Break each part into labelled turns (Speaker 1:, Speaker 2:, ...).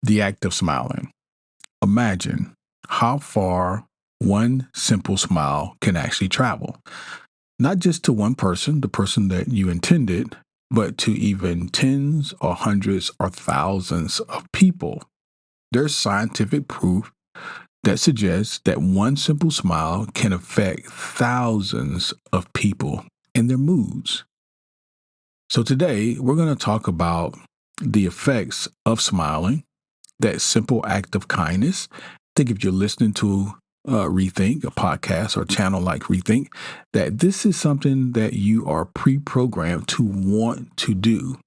Speaker 1: The act of smiling. Imagine how far one simple smile can actually travel. Not just to one person, the person that you intended, but to even tens or hundreds or thousands of people. There's scientific proof that suggests that one simple smile can affect thousands of people and their moods. So today, we're going to talk about the effects of smiling, that simple act of kindness. I think if you're listening to Rethink, a podcast or channel like Rethink, that this is something that you are pre-programmed to want to do.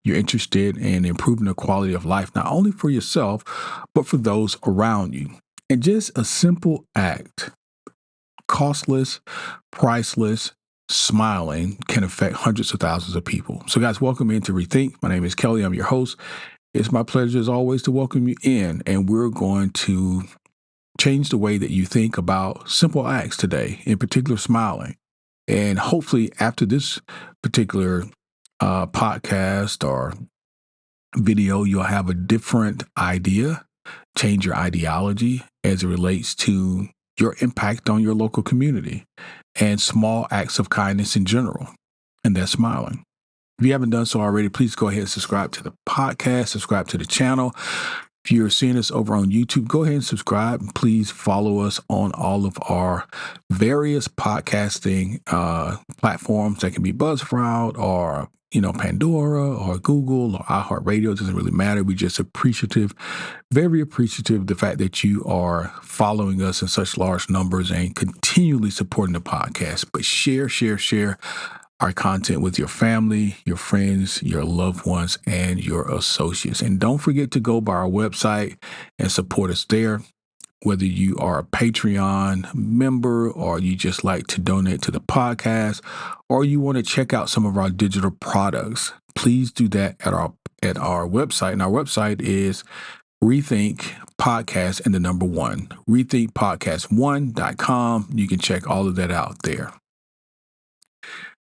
Speaker 1: You're interested in improving the quality of life, not only for yourself, but for those around you. And just a simple act, costless, priceless, smiling can affect hundreds of thousands of people. So, guys, welcome into Rethink. My name is Kelly. I'm your host. It's my pleasure, as always, to welcome you in. And we're going to change the way that you think about simple acts today, in particular, smiling. And hopefully, after this particular podcast or video, you'll have a different idea, change your ideology as it relates to your impact on your local community and small acts of kindness in general. And that's smiling. If you haven't done so already, please go ahead and subscribe to the podcast, subscribe to the channel. If you're seeing us over on YouTube, go ahead and subscribe. And please follow us on all of our various podcasting platforms. That can be Buzzsprout or Pandora or Google or iHeartRadio. It doesn't really matter. We're just appreciative, very appreciative of the fact that you are following us in such large numbers and continually supporting the podcast. But share our content with your family, your friends, your loved ones, and your associates. And don't forget to go by our website and support us there. Whether you are a Patreon member or you just like to donate to the podcast or you want to check out some of our digital products, please do that at our website. And our website is Rethink Podcast and the number 1, rethinkpodcast1.com. You can check all of that out there.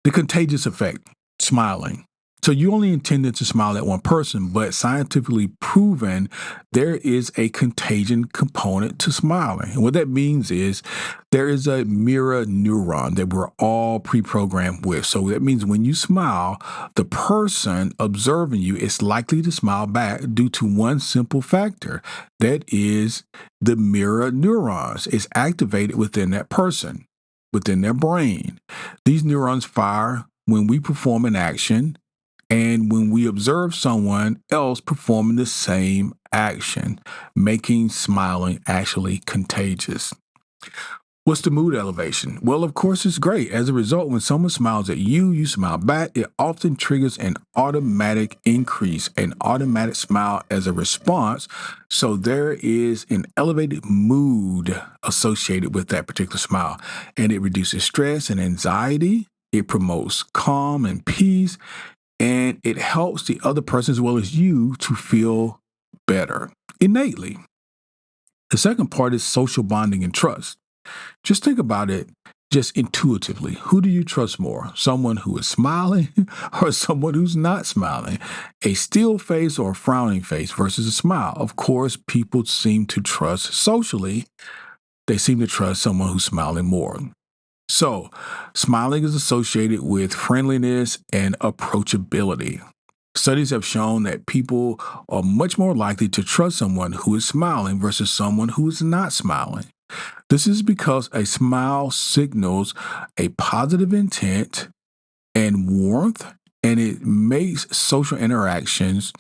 Speaker 1: The contagious effect, smiling. So you only intended to smile at one person, but scientifically proven there is a contagion component to smiling. And what that means is there is a mirror neuron that we're all pre-programmed with. So that means when you smile, the person observing you is likely to smile back due to one simple factor. That is the mirror neurons. It's activated within that person, within their brain. These neurons fire when we perform an action and when we observe someone else performing the same action, making smiling actually contagious. What's the mood elevation? Well, of course, it's great. As a result, when someone smiles at you, you smile back. It often triggers an automatic increase, an automatic smile as a response. So there is an elevated mood associated with that particular smile, and it reduces stress and anxiety. It promotes calm and peace, and it helps the other person as well as you to feel better innately. The second part is social bonding and trust. Just think about it just intuitively. Who do you trust more? Someone who is smiling or someone who's not smiling? A still face or a frowning face versus a smile. Of course, people seem to trust socially. They seem to trust someone who's smiling more. So, smiling is associated with friendliness and approachability. Studies have shown that people are much more likely to trust someone who is smiling versus someone who is not smiling. This is because a smile signals a positive intent and warmth, and it makes social interactions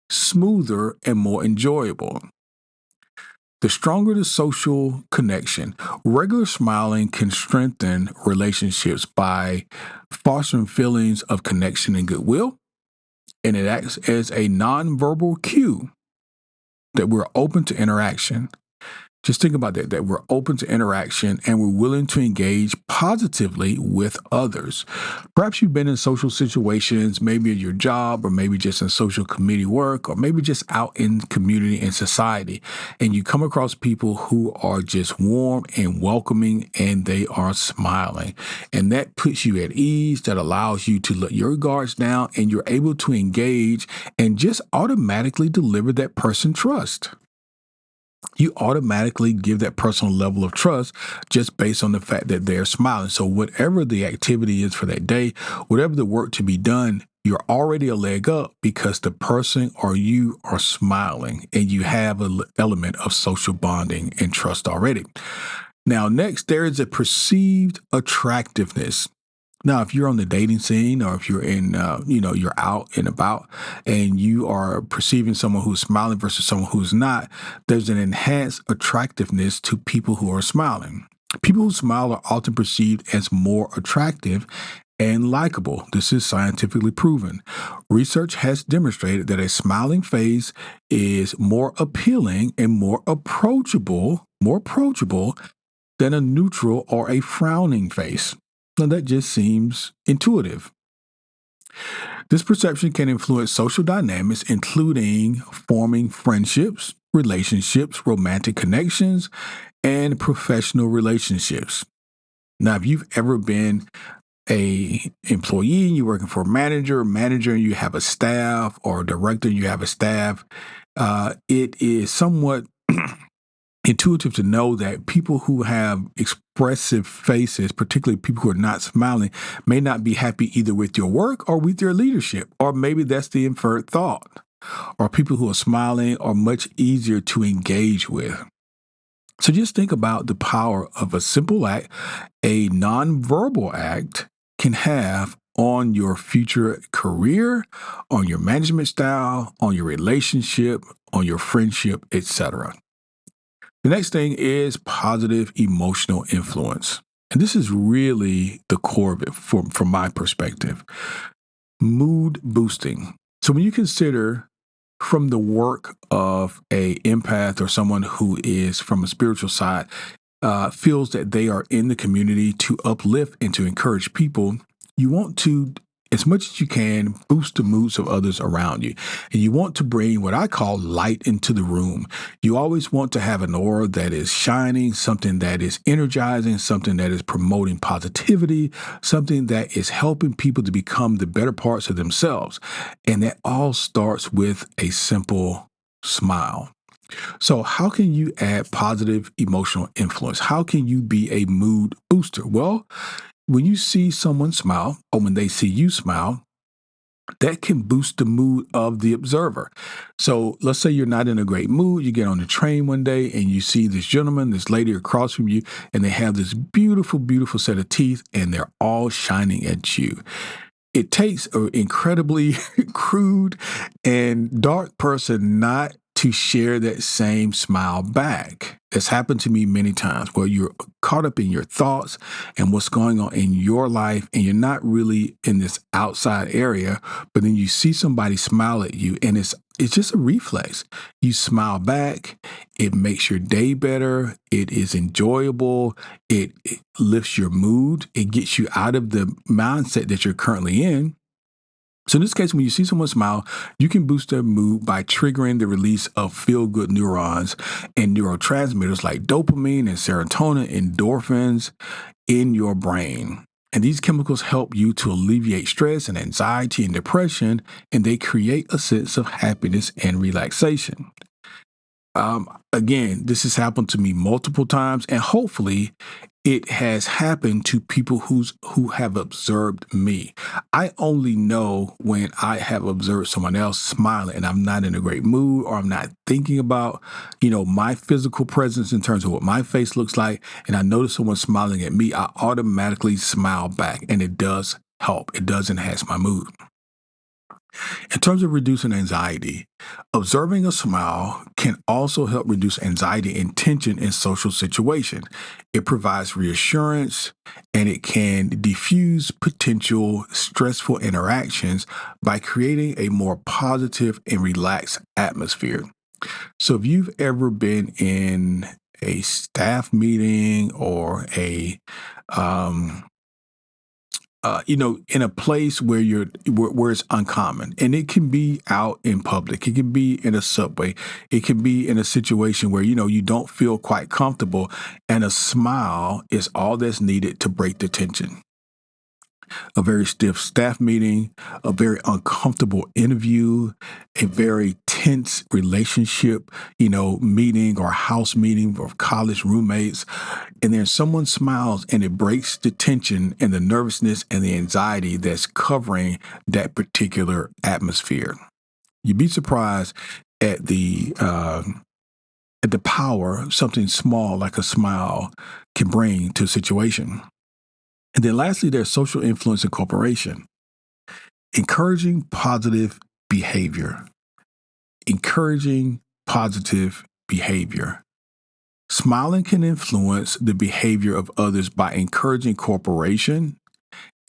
Speaker 1: smoother and more enjoyable. The stronger the social connection, regular smiling can strengthen relationships by fostering feelings of connection and goodwill, and it acts as a nonverbal cue that we're open to interaction. Just think about that we're open to interaction and we're willing to engage positively with others. Perhaps you've been in social situations, maybe at your job, or maybe just in social committee work, or maybe just out in community and society, and you come across people who are just warm and welcoming and they are smiling. And that puts you at ease, that allows you to let your guards down, and you're able to engage and just automatically deliver that person trust. You automatically give that person a level of trust just based on the fact that they're smiling. So, whatever the activity is for that day, whatever the work to be done, you're already a leg up because the person or you are smiling and you have an element of social bonding and trust already. Now, next, there is a perceived attractiveness. Now, if you're on the dating scene or if you're you're out and about and you are perceiving someone who's smiling versus someone who's not, there's an enhanced attractiveness to people who are smiling. People who smile are often perceived as more attractive and likable. This is scientifically proven. Research has demonstrated that a smiling face is more appealing and more approachable than a neutral or a frowning face. Now, that just seems intuitive. This perception can influence social dynamics, including forming friendships, relationships, romantic connections, and professional relationships. Now, if you've ever been a employee and you're working for a manager and you have a staff, or a director and you have a staff, it is somewhat intuitive to know that people who have expressive faces, particularly people who are not smiling, may not be happy either with your work or with your leadership. Or maybe that's the inferred thought. Or people who are smiling are much easier to engage with. So just think about the power of a simple act, a nonverbal act can have on your future career, on your management style, on your relationship, on your friendship, etc. The next thing is positive emotional influence. And this is really the core of it from my perspective. Mood boosting. So when you consider from the work of a empath or someone who is from a spiritual side, feels that they are in the community to uplift and to encourage people, you want to, as much as you can, boost the moods of others around you. And you want to bring what I call light into the room. You always want to have an aura that is shining, something that is energizing, something that is promoting positivity, something that is helping people to become the better parts of themselves. And that all starts with a simple smile. So, how can you add positive emotional influence? How can you be a mood booster? Well, when you see someone smile or when they see you smile, that can boost the mood of the observer. So let's say you're not in a great mood. You get on the train one day and you see this gentleman, this lady across from you, and they have this beautiful, beautiful set of teeth and they're all shining at you. It takes an incredibly crude and dark person not to share that same smile back. It's happened to me many times where you're caught up in your thoughts and what's going on in your life, and you're not really in this outside area, but then you see somebody smile at you, and it's just a reflex. You smile back, it makes your day better, it is enjoyable, it lifts your mood, it gets you out of the mindset that you're currently in. So in this case, when you see someone smile, you can boost their mood by triggering the release of feel-good neurons and neurotransmitters like dopamine and serotonin, endorphins in your brain. And these chemicals help you to alleviate stress and anxiety and depression, and they create a sense of happiness and relaxation. Again, this has happened to me multiple times, and hopefully it has happened to people who have observed me. I only know when I have observed someone else smiling and I'm not in a great mood, or I'm not thinking about, my physical presence in terms of what my face looks like, and I notice someone smiling at me, I automatically smile back, and it does help. It does enhance my mood. In terms of reducing anxiety, observing a smile can also help reduce anxiety and tension in social situations. It provides reassurance and it can diffuse potential stressful interactions by creating a more positive and relaxed atmosphere. So, if you've ever been in a staff meeting or um, in a place where where it's uncommon, and it can be out in public. It can be in a subway. It can be in a situation where you don't feel quite comfortable, and a smile is all that's needed to break the tension. A very stiff staff meeting, a very uncomfortable interview, a very tense relationship, meeting or house meeting of college roommates. And then someone smiles and it breaks the tension and the nervousness and the anxiety that's covering that particular atmosphere. You'd be surprised at the power something small like a smile can bring to a situation. And then lastly, there's social influence and cooperation. Encouraging positive behavior. Encouraging positive behavior. Smiling can influence the behavior of others by encouraging cooperation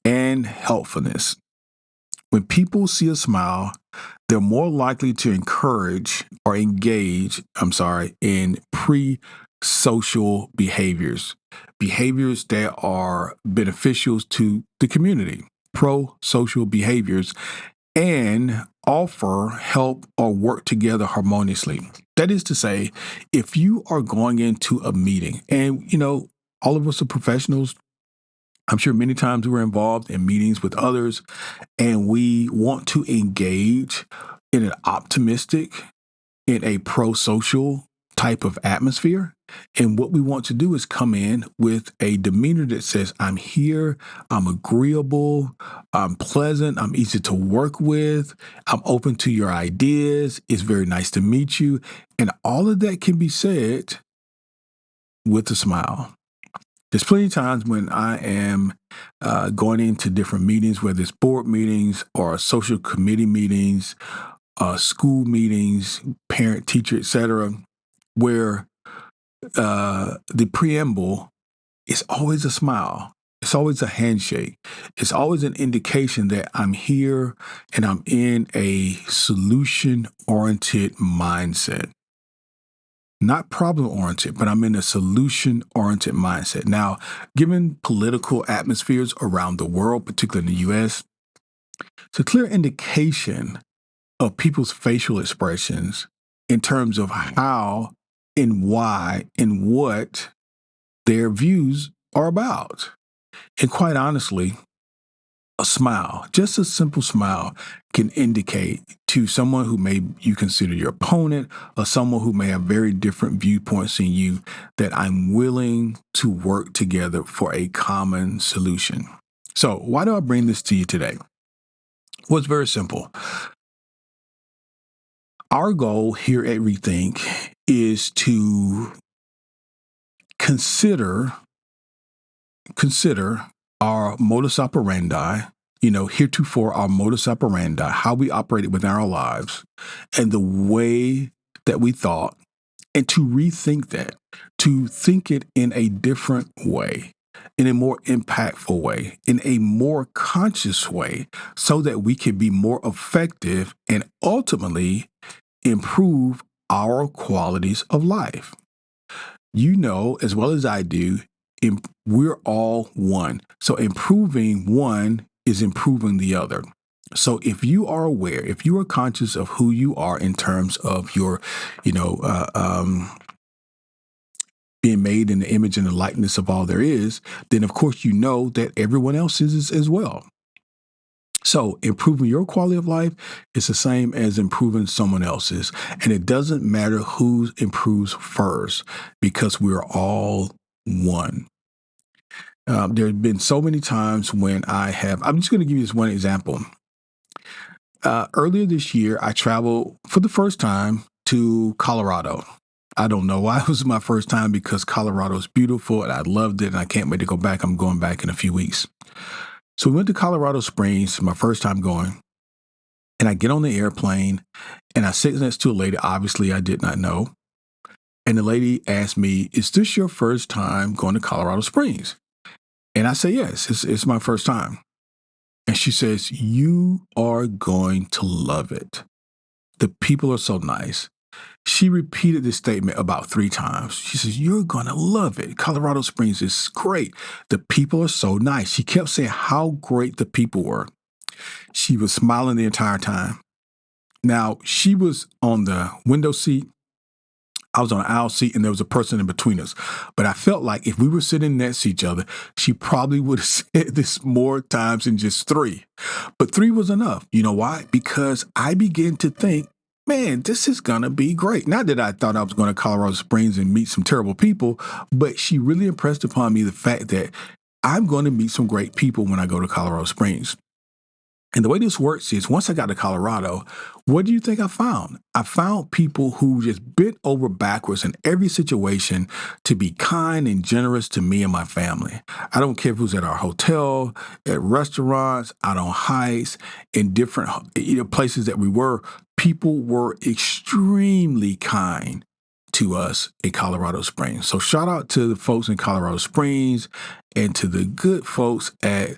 Speaker 1: and helpfulness. When people see a smile, they're more likely to encourage or engage, in pre-social behaviors that are beneficial to the community, pro-social behaviors, and offer help or work together harmoniously. That is to say, if you are going into a meeting and, all of us are professionals, I'm sure many times we're involved in meetings with others and we want to engage in an optimistic, in a pro social type of atmosphere. And what we want to do is come in with a demeanor that says, I'm here, I'm agreeable, I'm pleasant, I'm easy to work with, I'm open to your ideas, it's very nice to meet you. And all of that can be said with a smile. There's plenty of times when I am going into different meetings, whether it's board meetings or social committee meetings, school meetings, parent, teacher, etc., where the preamble is always a smile. It's always a handshake. It's always an indication that I'm here and I'm in a solution oriented mindset. Not problem oriented, but I'm in a solution oriented mindset. Now, given political atmospheres around the world, particularly in the US, it's a clear indication of people's facial expressions in terms of how and why and what their views are about. And quite honestly, a smile, just a simple smile, can indicate to someone who may you consider your opponent or someone who may have very different viewpoints than you that I'm willing to work together for a common solution. So, why do I bring this to you today? Well, it's very simple. Our goal here at Rethink is to consider our modus operandi, heretofore our modus operandi, how we operated within our lives, and the way that we thought, and to rethink that, to think it in a different way, in a more impactful way, in a more conscious way, so that we can be more effective and ultimately improve our qualities of life. You know, as well as I do, we're all one. So improving one is improving the other. So if you are aware, if you are conscious of who you are in terms of your, you know, uh, um, being made in the image and the likeness of all there is, then of course you know that everyone else is as well. So improving your quality of life is the same as improving someone else's. And it doesn't matter who improves first because we're all one. There have been so many times when I'm just going to give you this one example. Earlier this year, I traveled for the first time to Colorado. I don't know why it was my first time because Colorado is beautiful and I loved it and I can't wait to go back. I'm going back in a few weeks. So we went to Colorado Springs, my first time going, and I get on the airplane and I sit next to a lady, obviously I did not know. And the lady asked me, is this your first time going to Colorado Springs? And I say, yes, it's my first time. And she says, you are going to love it. The people are so nice. She repeated this statement about 3 times. She says, "You're going to love it. Colorado Springs is great. The people are so nice." She kept saying how great the people were. She was smiling the entire time. Now, she was on the window seat. I was on an aisle seat and there was a person in between us. But I felt like if we were sitting next to each other, she probably would have said this more times than just 3. But 3 was enough. You know why? Because I began to think, man, this is going to be great. Not that I thought I was going to Colorado Springs and meet some terrible people, but she really impressed upon me the fact that I'm going to meet some great people when I go to Colorado Springs. And the way this works is once I got to Colorado, what do you think I found? I found people who just bent over backwards in every situation to be kind and generous to me and my family. I don't care if it was at our hotel, at restaurants, out on hikes, in different places that we were. People were extremely kind to us in Colorado Springs. So shout out to the folks in Colorado Springs and to the good folks at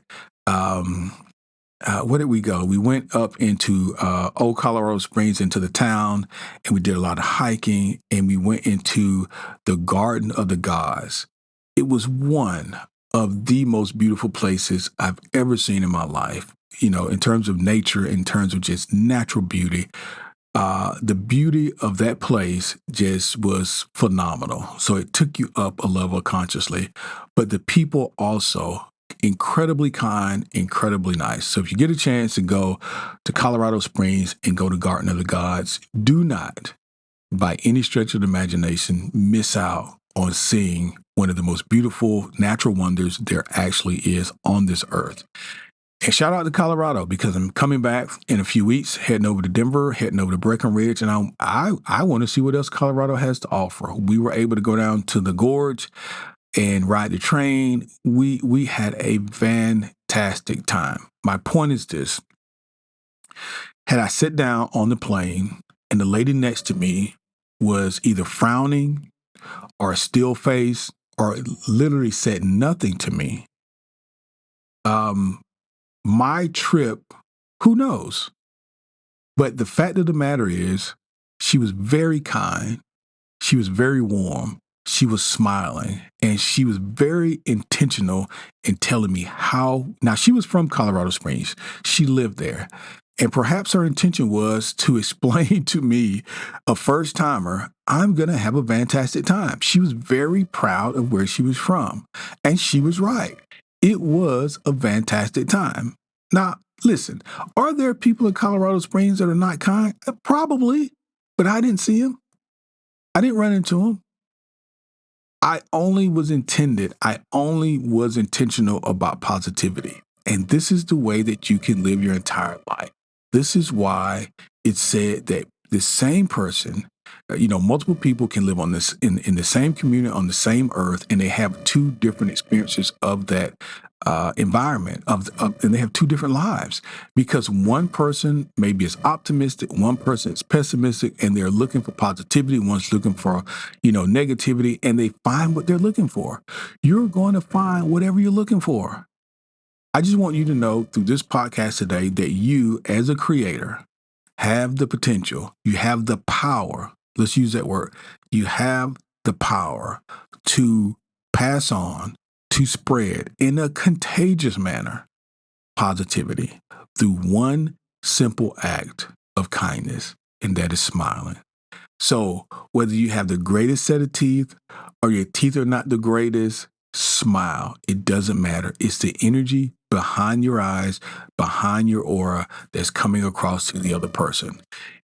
Speaker 1: where did we go? We went up into Old Colorado Springs into the town, and we did a lot of hiking, and we went into the Garden of the Gods. It was one of the most beautiful places I've ever seen in my life. You know, in terms of nature, in terms of just natural beauty, the beauty of that place just was phenomenal. So it took you up a level consciously, but the people also incredibly kind, incredibly nice. So if you get a chance to go to Colorado Springs and go to Garden of the Gods, do not, by any stretch of the imagination, miss out on seeing one of the most beautiful natural wonders there actually is on this earth. And shout out to Colorado because I'm coming back in a few weeks, heading over to Denver, heading over to Breckenridge, and I want to see what else Colorado has to offer. We were able to go down to the gorge and ride the train. We had a fantastic time. My point is this. Had I sat down on the plane and the lady next to me was either frowning or still faced or literally said nothing to me, my trip, who knows? But the fact of the matter is, she was very kind. She was very warm. She was smiling and she was very intentional in telling me how. Now, she was from Colorado Springs. She lived there. And perhaps her intention was to explain to me, a first timer, I'm going to have a fantastic time. She was very proud of where she was from. And she was right. It was a fantastic time. Now, listen, are there people in Colorado Springs that are not kind? Probably, but I didn't see them. I didn't run into them. I only was intentional about positivity. And this is the way that you can live your entire life. This is why it's said that the same person, multiple people can live on this in the same community on the same earth, and they have 2 different experiences of that environment and they have 2 different lives because one person maybe is optimistic, one person is pessimistic, and they're looking for positivity. One's looking for, negativity, and they find what they're looking for. You're going to find whatever you're looking for. I just want you to know through this podcast today that you, as a creator, have the potential. You have the power. Let's use that word. You have the power to pass on, to spread in a contagious manner, positivity through one simple act of kindness, and that is smiling. So whether you have the greatest set of teeth or your teeth are not the greatest, smile. It doesn't matter. It's the energy behind your eyes, behind your aura that's coming across to the other person.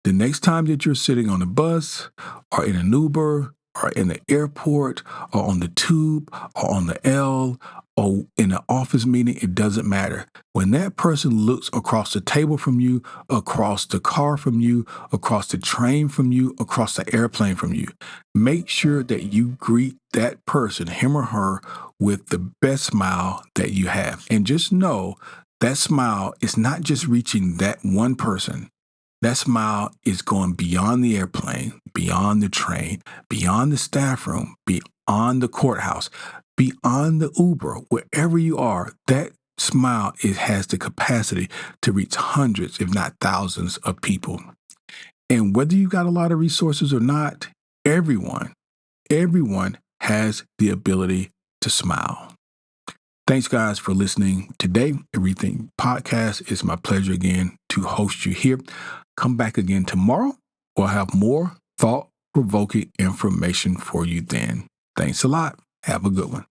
Speaker 1: The next time that you're sitting on a bus or in an Uber or in the airport or on the tube or on the L or in an office meeting, it doesn't matter. When that person looks across the table from you, across the car from you, across the train from you, across the airplane from you, make sure that you greet that person, him or her, with the best smile that you have. And just know that smile is not just reaching that one person. That smile is going beyond the airplane, beyond the train, beyond the staff room, beyond the courthouse, beyond the Uber, wherever you are. That smile, it has the capacity to reach hundreds, if not thousands of people. And whether you got a lot of resources or not, everyone has the ability to smile. Thanks, guys, for listening today. Everything Podcast. It's my pleasure again to host you here. Come back again tomorrow. We'll have more thought-provoking information for you then. Thanks a lot. Have a good one.